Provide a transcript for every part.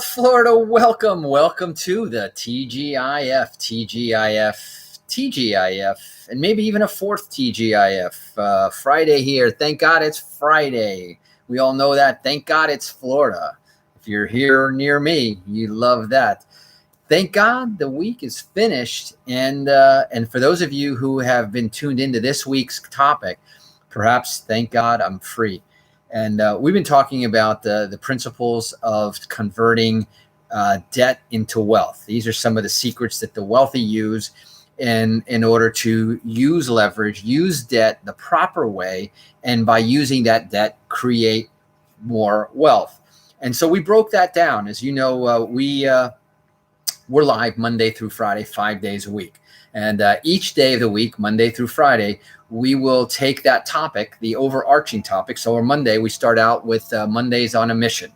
Florida, welcome to the TGIF, and maybe even a fourth TGIF. Friday here. Thank God it's Friday. We all know that. Thank God it's Florida. If you're here near me, you love that. Thank God the week is finished, and for those of you who have been tuned into this week's topic, perhaps thank God I'm free. And we've been talking about the principles of converting debt into wealth. These are some of the secrets that the wealthy use in order to use leverage, use debt the proper way, and by using that debt, create more wealth. And so we broke that down. As you know, we're live Monday through Friday, 5 days a week. And each day of the week, Monday through Friday, we will take that topic, the overarching topic. So on Monday, we start out with Mondays on a mission.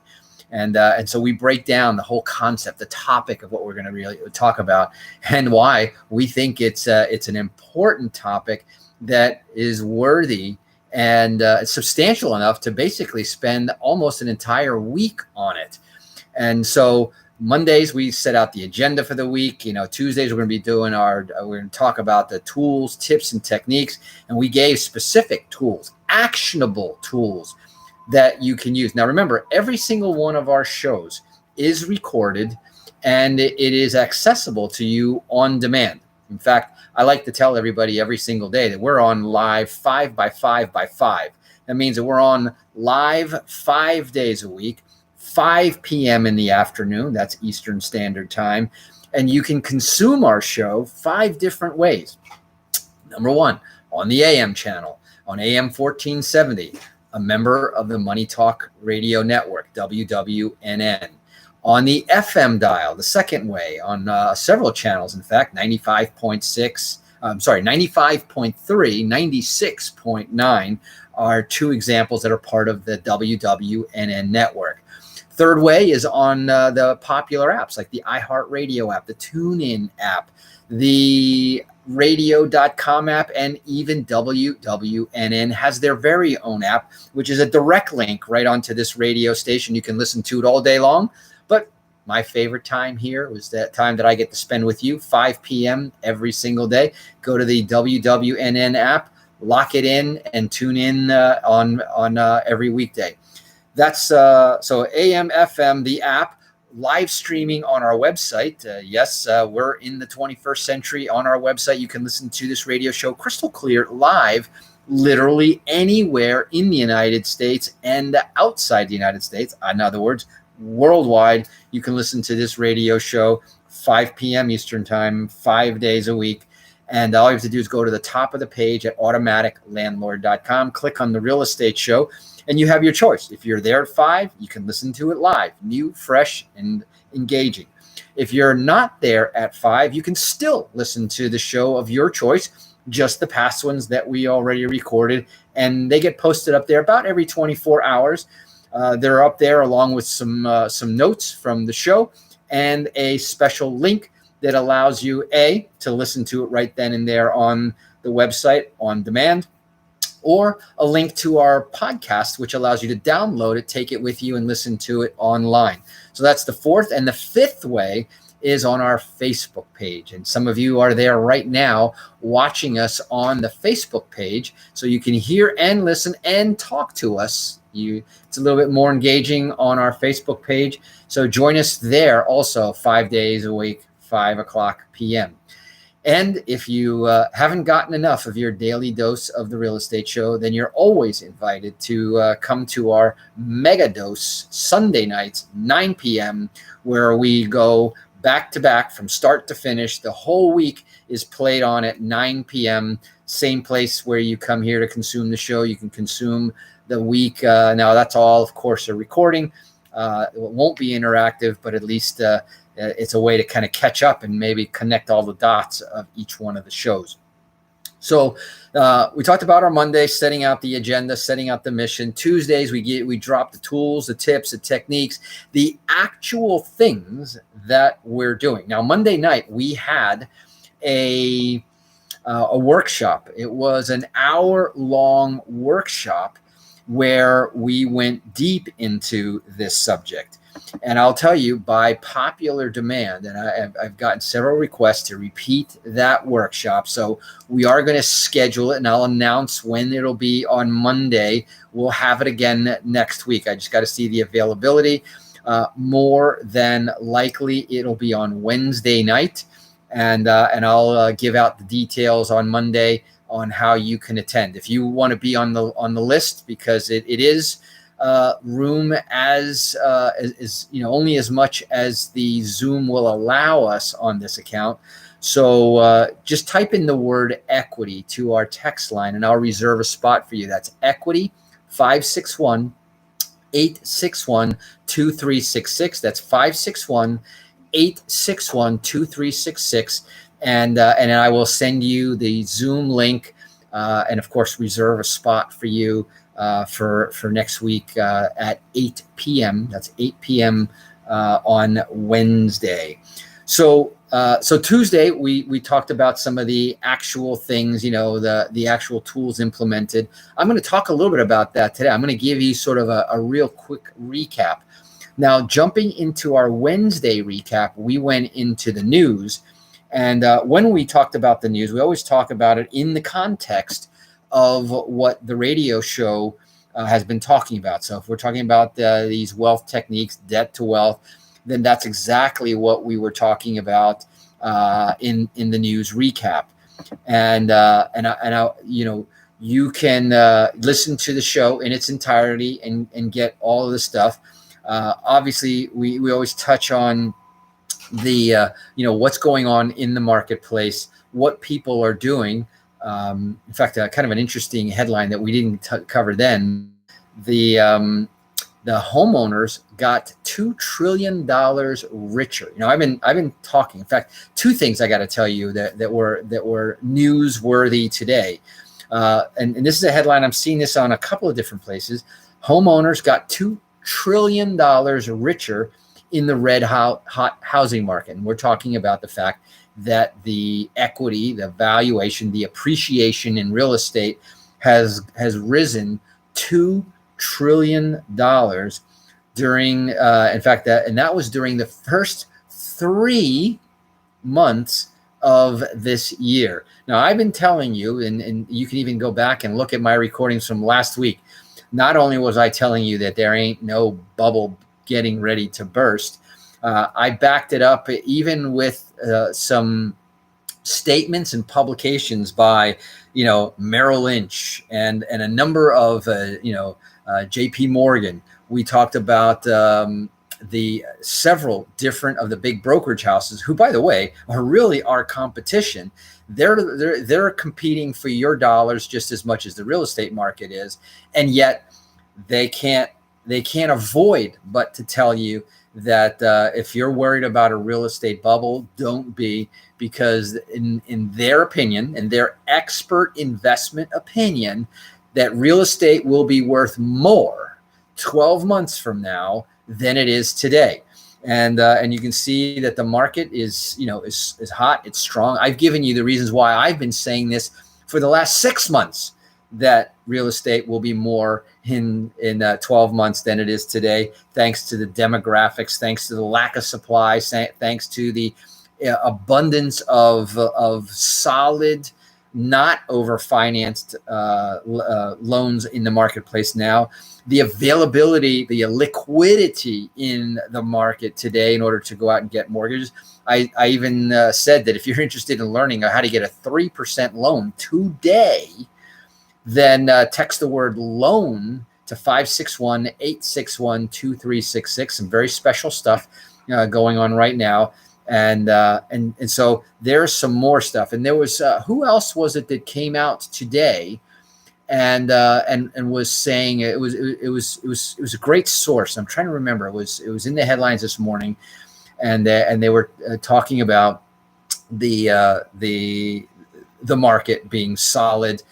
And so we break down the whole concept, the topic of what we're going to really talk about, and why we think it's an important topic that is worthy and substantial enough to basically spend almost an entire week on it. And so Mondays, we set out the agenda for the week. Tuesdays, we're going to be doing we're going to talk about the tools, tips, and techniques. And we gave specific tools, actionable tools that you can use. Now, remember, every single one of our shows is recorded and it is accessible to you on demand. In fact, I like to tell everybody every single day that we're on live 5 by 5 by 5. That means that we're on live 5 days a week. 5 p.m. in the afternoon, that's Eastern Standard Time, and you can consume our show 5 different ways. Number one, on the AM channel, on AM 1470, a member of the Money Talk Radio Network, WWNN. On the FM dial, the second way, on several channels, in fact, 95.6, 95.3, 96.9 are 2 examples that are part of the WWNN network. Third way is on the popular apps like the iHeartRadio app, the TuneIn app, the radio.com app, and even WWNN has their very own app, which is a direct link right onto this radio station. You can listen to it all day long. But my favorite time here was that time that I get to spend with you, 5 p.m. every single day. Go to the WWNN app, lock it in, and tune in on every weekday. That's so AM, FM, the app, live streaming on our website. Yes, we're in the 21st century on our website. You can listen to this radio show crystal clear live, literally anywhere in the United States and outside the United States. In other words, worldwide, you can listen to this radio show 5 p.m. Eastern Time, 5 days a week. And all you have to do is go to the top of the page at automaticlandlord.com, click on the real estate show, and you have your choice. If you're there at 5, you can listen to it live, new, fresh, and engaging. If you're not there at 5, you can still listen to the show of your choice, just the past ones that we already recorded, and they get posted up there about every 24 hours. They're up there along with some notes from the show and a special link that allows you, A, to listen to it right then and there on the website on demand, or a link to our podcast, which allows you to download it, take it with you, and listen to it online. So that's the fourth. And the fifth way is on our Facebook page. And some of you are there right now watching us on the Facebook page, so you can hear and listen and talk to us. It's a little bit more engaging on our Facebook page. So join us there also 5 days a week, 5 o'clock p.m. And if you haven't gotten enough of your daily dose of the real estate show, then you're always invited to come to our mega dose Sunday nights, 9 p.m., where we go back to back from start to finish. The whole week is played on at 9 p.m., same place where you come here to consume the show. You can consume the week. Now, that's all, of course, a recording. It won't be interactive, but at least it's a way to kind of catch up and maybe connect all the dots of each one of the shows. So we talked about our Mondays, setting out the agenda, setting out the mission. Tuesdays, we drop the tools, the tips, the techniques, the actual things that we're doing. Now, Monday night, we had a workshop. It was an hour-long workshop where we went deep into this subject. And I'll tell you, by popular demand, and I've gotten several requests to repeat that workshop. So we are going to schedule it, and I'll announce when it'll be on Monday. We'll have it again next week. I just got to see the availability. More than likely, it'll be on Wednesday night, and I'll give out the details on Monday on how you can attend. If you want to be on the list, because it is room as only as much as the Zoom will allow us on this account. So just type in the word equity to our text line, and I'll reserve a spot for you. That's equity 561-861-2366. That's 561-861-2366. And I will send you the Zoom link, and of course reserve a spot for you for next week at 8 p.m. That's 8 p.m. On Wednesday. So Tuesday we talked about some of the actual things, the actual tools implemented. I'm going to talk a little bit about that today. I'm going to give you sort of a real quick recap. Now, jumping into our Wednesday recap, we went into the news. And when we talked about the news, we always talk about it in the context of what the radio show has been talking about. So if we're talking about these wealth techniques, debt to wealth, then that's exactly what we were talking about in the news recap. And you can listen to the show in its entirety and get all of the stuff. Obviously, we always touch on the what's going on in the marketplace, what people are doing. In fact, kind of an interesting headline that we didn't cover then. The homeowners got $2 trillion richer. I've been talking. In fact, two things I got to tell you that were newsworthy today. And this is a headline. I'm seeing this on a couple of different places. Homeowners got $2 trillion richer in the red hot housing market. And we're talking about the fact that the equity, the valuation, the appreciation in real estate has risen $2 trillion during, in fact, that was during the first 3 months of this year. Now, I've been telling you, and you can even go back and look at my recordings from last week. Not only was I telling you that there ain't no bubble getting ready to burst, I backed it up even with some statements and publications by, Merrill Lynch and a number of, JP Morgan. We talked about the several different of the big brokerage houses, who, by the way, are really our competition. They're competing for your dollars just as much as the real estate market is, and yet they can't avoid but to tell you that if you're worried about a real estate bubble, don't be, because in their opinion, in their expert investment opinion, that real estate will be worth more 12 months from now than it is today. And you can see that the market is hot, it's strong. I've given you the reasons why I've been saying this for the last 6 months, that real estate will be more in 12 months than it is today, thanks to the demographics, thanks to the lack of supply, thanks to the abundance of solid, not over-financed loans in the marketplace now, the availability, the liquidity in the market today in order to go out and get mortgages. I even said that if you're interested in learning how to get a 3% loan today, then text the word loan to 561-861-2366. Some very special stuff going on right now. And so there's some more stuff. And there was who else was it that came out today and was saying it was a great source. I'm trying to remember. It was in the headlines this morning, and they were talking about the market being solid,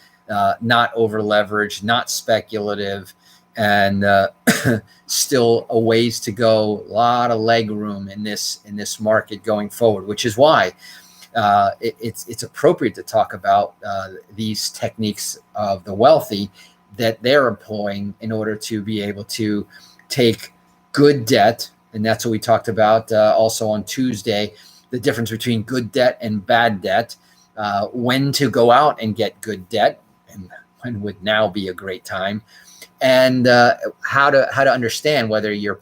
not over leveraged, not speculative, and still a ways to go. A lot of leg room in this market going forward, which is why it's appropriate to talk about these techniques of the wealthy that they're employing in order to be able to take good debt, And that's what we talked about also on Tuesday, the difference between good debt and bad debt, when to go out and get good debt, and when would now be a great time, and how to understand whether you have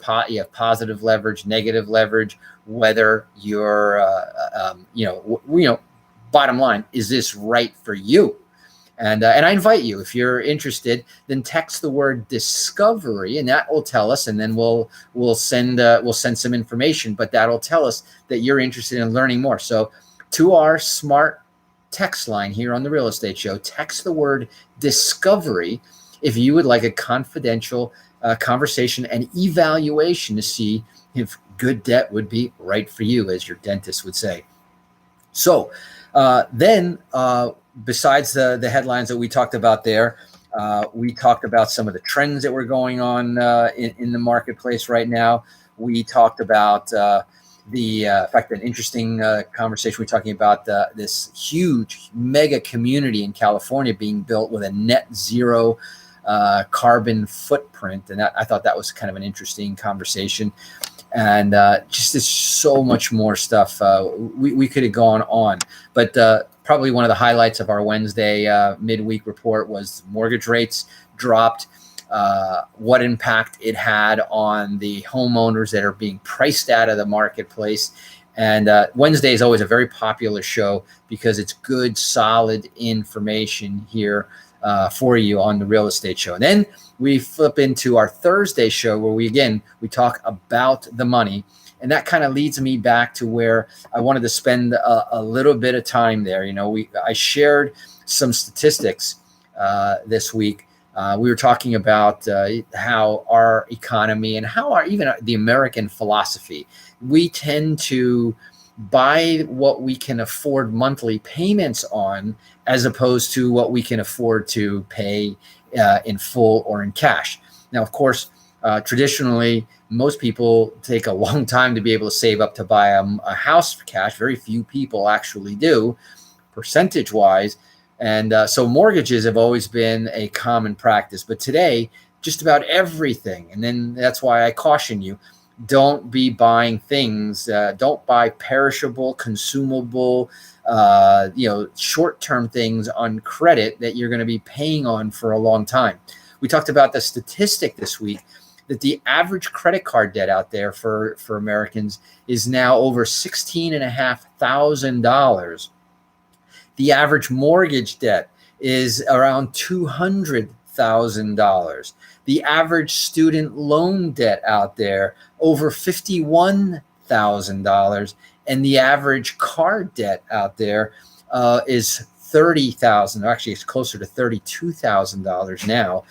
positive leverage, negative leverage, whether you're bottom line, is this right for you? And I invite you, if you're interested, then text the word discovery, and that will tell us. And then we'll send some information, but that'll tell us that you're interested in learning more. So, to our smart text line here on the Real Estate Show, text the word discovery if you would like a confidential conversation and evaluation to see if good debt would be right for you, as your dentist would say. So then. Besides the headlines that we talked about there, we talked about some of the trends that were going on in the marketplace right now. We talked about in fact, an interesting conversation. We're talking about this huge mega community in California being built with a net zero carbon footprint. And I thought that was kind of an interesting conversation. And just there's so much more stuff. We could have gone on, but probably one of the highlights of our Wednesday midweek report was mortgage rates dropped, what impact it had on the homeowners that are being priced out of the marketplace. And Wednesday is always a very popular show because it's good, solid information here for you on the Real Estate Show. And then we flip into our Thursday show where we talk about the money. And that kind of leads me back to where I wanted to spend a little bit of time there. I shared some statistics this week. We were talking about how our economy and how even the American philosophy, we tend to buy what we can afford monthly payments on, as opposed to what we can afford to pay in full or in cash. Now, of course, traditionally, most people take a long time to be able to save up to buy a house for cash. Very few people actually do, percentage-wise. And so mortgages have always been a common practice. But today, just about everything, and then that's why I caution you, don't be buying things. Don't buy perishable, consumable, short-term things on credit that you're going to be paying on for a long time. We talked about the statistic this week that the average credit card debt out there for Americans is now over $16,500. The average mortgage debt is around $200,000. The average student loan debt out there over $51,000, and the average car debt out there is $30,000. Actually, it's closer to $32,000 now.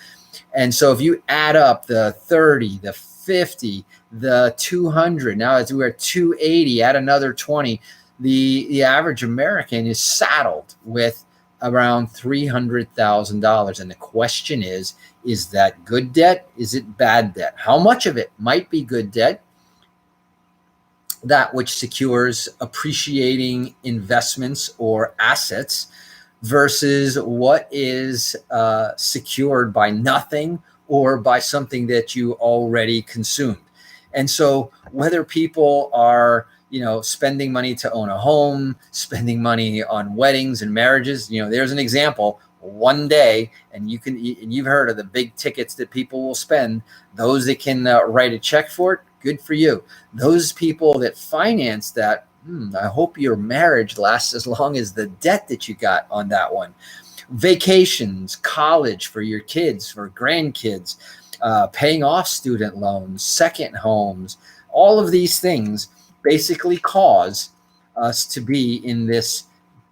And so if you add up the 30, the 50, the 200, now as we're at 280, add another 20, the average American is saddled with around $300,000. And the question is that good debt? Is it bad debt? How much of it might be good debt? That which secures appreciating investments or assets, versus what is secured by nothing or by something that you already consumed. And so whether people are, spending money to own a home, spending money on weddings and marriages, there's an example. One day, and you've heard of the big tickets that people will spend, those that can write a check for it, good for you. Those people that finance that, I hope your marriage lasts as long as the debt that you got on that one. Vacations, college for your kids, for grandkids, paying off student loans, second homes, all of these things basically cause us to be in this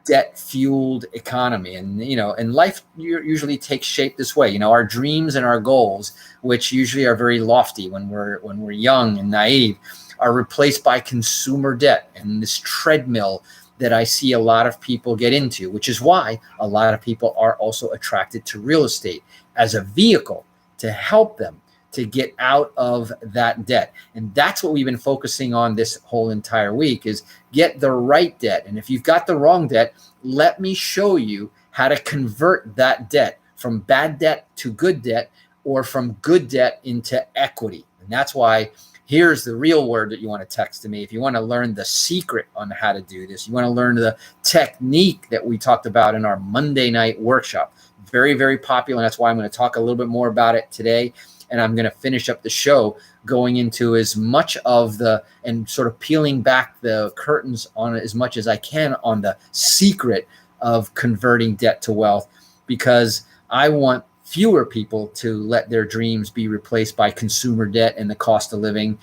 debt-fueled economy. And life usually takes shape this way. Our dreams and our goals, which usually are very lofty when we're young and naive, are replaced by consumer debt and this treadmill that I see a lot of people get into, which is why a lot of people are also attracted to real estate as a vehicle to help them to get out of that debt. And that's what we've been focusing on this whole entire week, is get the right debt. And if you've got the wrong debt, let me show you how to convert that debt from bad debt to good debt, or from good debt into equity. And that's why Here's the real word that you want to text to me. If you want to learn the secret on how to do this, you want to learn the technique that we talked about in our Monday night workshop. Very, very popular. And that's why I'm going to talk a little bit more about it today. And I'm going to finish up the show going into as much of the, and sort of peeling back the curtains on it as much as I can on the secret of converting debt to wealth, because I want fewer people to let their dreams be replaced by consumer debt and the cost of living.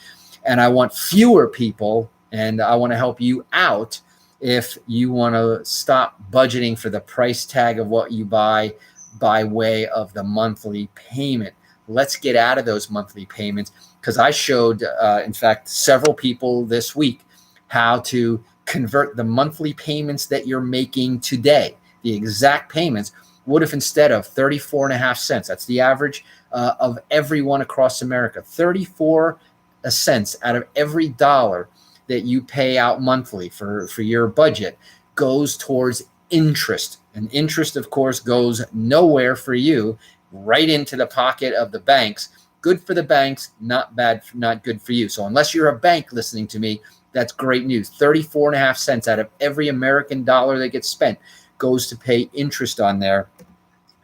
And I want fewer people, and I want to help you out if you want to stop budgeting for the price tag of what you buy by way of the monthly payment. Let's get out of those monthly payments, because I showed, in fact, several people this week how to convert the monthly payments that you're making today, the exact payments. What if instead of 34.5 cents, that's the average of everyone across America, 34 cents out of every dollar that you pay out monthly for your budget goes towards interest. And interest, of course, goes nowhere for you, right into the pocket of the banks. Good for the banks, not bad, not good for you. So unless you're a bank listening to me, that's great news. 34.5 cents out of every American dollar that gets spent goes to pay interest on there.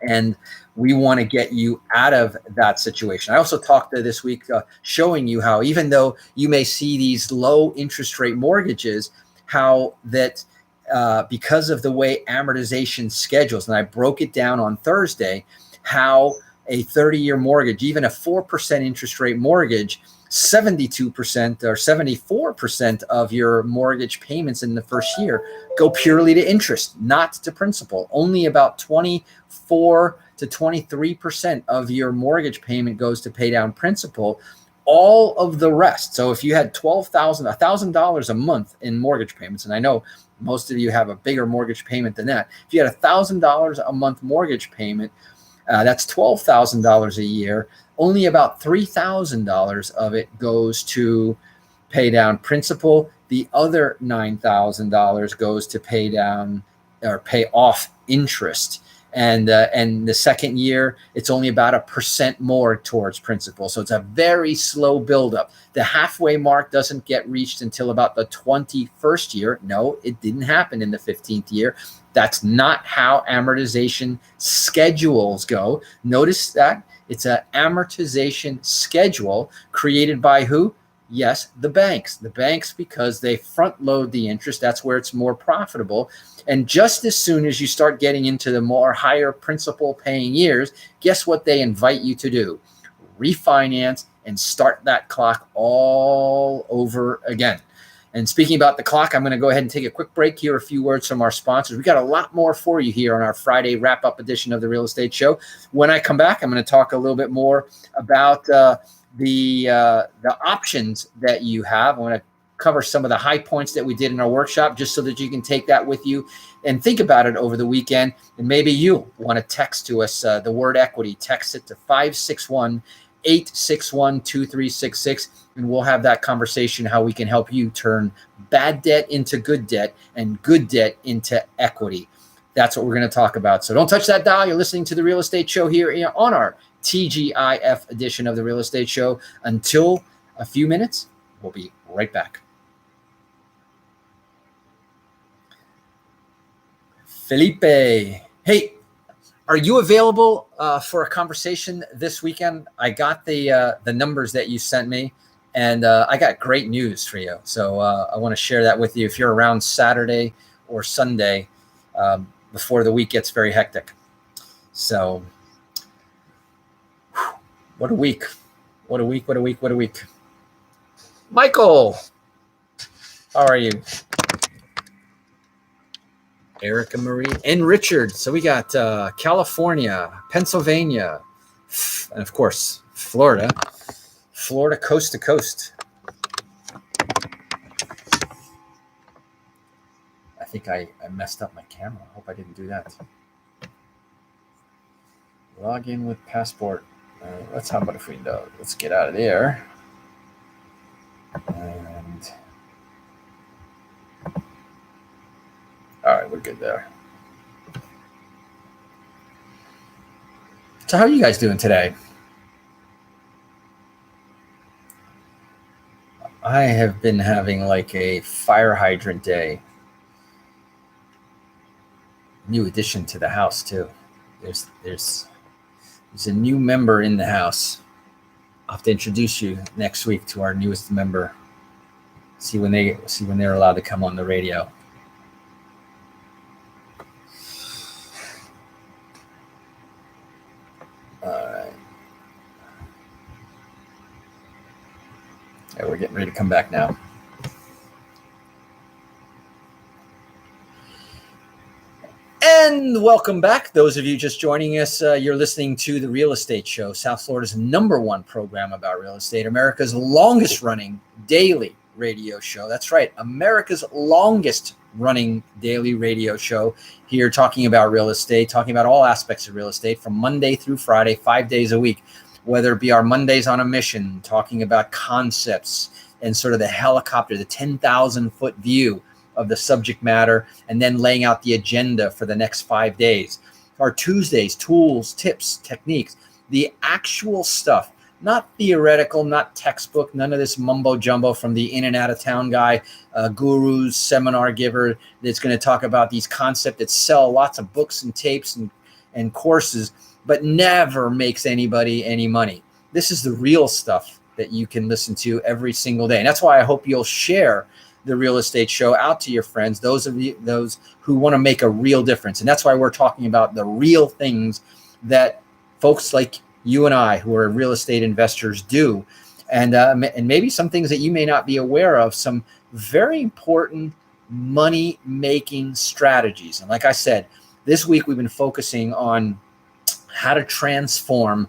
And we want to get you out of that situation. I also talked this week showing you how, even though you may see these low interest rate mortgages, how that because of the way amortization schedules, and I broke it down on Thursday, how a 30-year mortgage, even a 4% interest rate mortgage, 72% or 74% of your mortgage payments in the first year go purely to interest, not to principal. Only about 24 to 23% of your mortgage payment goes to pay down principal. All of the rest. So if you had $1,000 a month in mortgage payments, and I know most of you have a bigger mortgage payment than that. If you had $1,000 a month mortgage payment, that's $12,000 a year. Only about $3,000 of it goes to pay down principal. The other $9,000 goes to pay down or pay off interest. And the second year, it's only about 1% more towards principal. So it's a very slow buildup. The halfway mark doesn't get reached until about the 21st year. No, it didn't happen in the 15th year. That's not how amortization schedules go. Notice that it's an amortization schedule created by who? Yes, the banks. The banks, because they front load the interest. That's where it's more profitable. And just as soon as you start getting into the more higher principal paying years, guess what they invite you to do? Refinance and start that clock all over again. And speaking about the clock, I'm going to go ahead and take a quick break here. A few words from our sponsors. We got a lot more for you here on our Friday wrap-up edition of the Real Estate Show. When I come back, I'm going to talk a little bit more about the options that you have. I want to cover some of the high points that we did in our workshop, just so that you can take that with you and think about it over the weekend. And maybe you want to text to us the word equity. Text it to 561-861-2366, and we'll have that conversation how we can help you turn bad debt into good debt and good debt into equity. That's what we're going to talk about. So don't touch that dial. You're listening to the Real Estate Show here on our TGIF edition of the Real Estate Show. Until a few minutes, we'll be right back. Felipe, hey, are you available for a conversation this weekend? I got the numbers that you sent me, and I got great news for you. So I want to share that with you if you're around Saturday or Sunday before the week gets very hectic. So what a week. What a week, what a week, what a week. Michael, how are you? Erica Marie and Richard. So we got California, Pennsylvania, and of course, Florida coast to coast. I think I messed up my camera. I hope I didn't do that. Log in with passport. How about if we let's get out of there. And all right, we're good there. So how are you guys doing today? I have been having like a fire hydrant day. New addition to the house too. There's a new member in the house. I'll have to introduce you next week to our newest member. See when they're allowed to come on the radio. All right. Yeah, we're getting ready to come back now. And welcome back. Those of you just joining us, you're listening to The Real Estate Show, South Florida's #1 program about real estate, America's longest running daily radio show. That's right, America's longest running daily radio show here, talking about real estate, talking about all aspects of real estate from Monday through Friday, 5 days a week, whether it be our Mondays on a Mission, talking about concepts and sort of the helicopter, the 10,000-foot view of the subject matter, and then laying out the agenda for the next 5 days. Our Tuesdays, tools, tips, techniques, the actual stuff, not theoretical, not textbook, none of this mumbo jumbo from the in and out of town guy, gurus, seminar giver that's going to talk about these concepts that sell lots of books and tapes and courses, but never makes anybody any money. This is the real stuff that you can listen to every single day. And that's why I hope you'll share the Real Estate Show out to your friends, those who want to make a real difference. And that's why we're talking about the real things that folks like you and I, who are real estate investors, do. And maybe some things that you may not be aware of, some very important money-making strategies. And like I said, this week we've been focusing on how to transform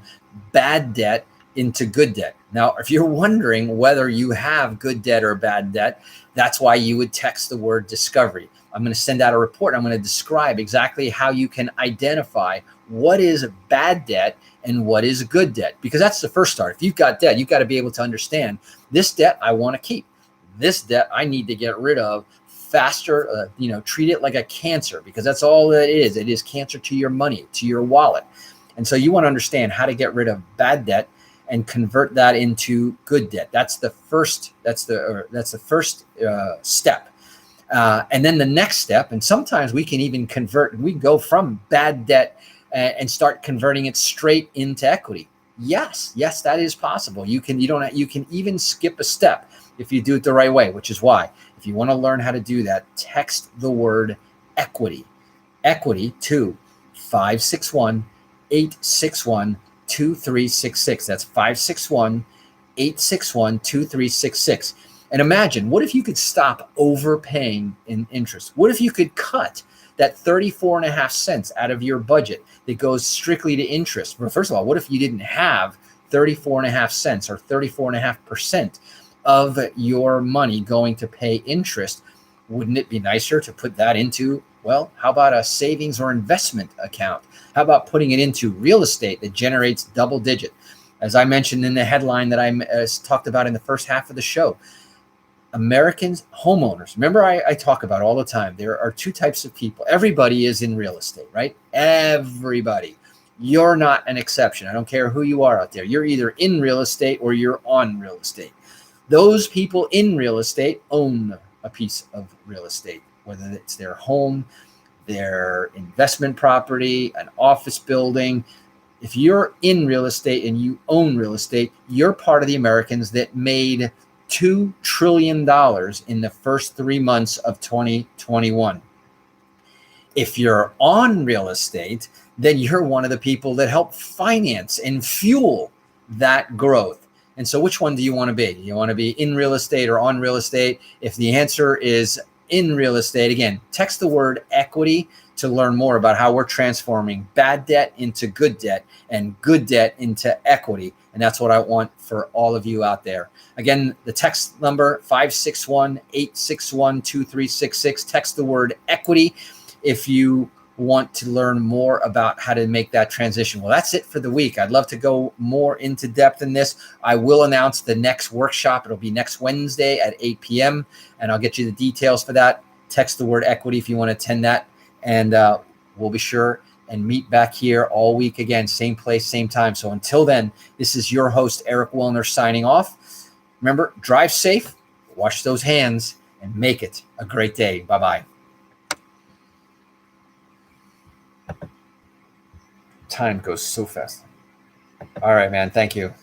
bad debt into good debt. Now, if you're wondering whether you have good debt or bad debt, that's why you would text the word discovery. I'm going to send out a report. I'm going to describe exactly how you can identify what is bad debt and what is good debt, because that's the first start. If you've got debt, you've got to be able to understand this debt I want to keep. This debt I need to get rid of faster, treat it like a cancer, because that's all it is. It is cancer to your money, to your wallet. And so you want to understand how to get rid of bad debt and convert that into good debt. That's the first. That's the first step. And then the next step, and sometimes we can even convert. We can go from bad debt and start converting it straight into equity. Yes, that is possible. You can even skip a step if you do it the right way. Which is why, if you want to learn how to do that, text the word equity to 561-861. 2366. That's 561-861-2366. And imagine, what if you could stop overpaying in interest? What if you could cut that 34.5 cents out of your budget that goes strictly to interest? Well, first of all, what if you didn't have 34.5 cents or 34.5% of your money going to pay interest? Wouldn't it be nicer to put that into, well, how about a savings or investment account? How about putting it into real estate that generates double digit? As I mentioned in the headline that I talked about in the first half of the show, Americans, homeowners. Remember, I talk about all the time, there are two types of people. Everybody is in real estate, right? Everybody. You're not an exception. I don't care who you are out there. You're either in real estate or you're on real estate. Those people in real estate own a piece of real estate, whether it's their home, their investment property, an office building. If you're in real estate and you own real estate, you're part of the Americans that made $2 trillion in the first 3 months of 2021. If you're on real estate, then you're one of the people that help finance and fuel that growth. And so which one do you want to be? You want to be in real estate or on real estate? If the answer is in real estate, again, text the word equity to learn more about how we're transforming bad debt into good debt and good debt into equity. And that's what I want for all of you out there. Again, the text number 561-861-2366. Text the word equity if you want to learn more about how to make that transition. Well, that's it for the week. I'd love to go more into depth in this. I will announce the next workshop. It'll be next Wednesday at 8 p.m. and I'll get you the details for that. Text the word equity if you want to attend that. And we'll be sure and meet back here all week again, same place, same time. So until then, this is your host, Eric Willner, signing off. Remember, drive safe, Wash those hands and make it a great day. Bye-bye. Time goes so fast. All right, man. Thank you.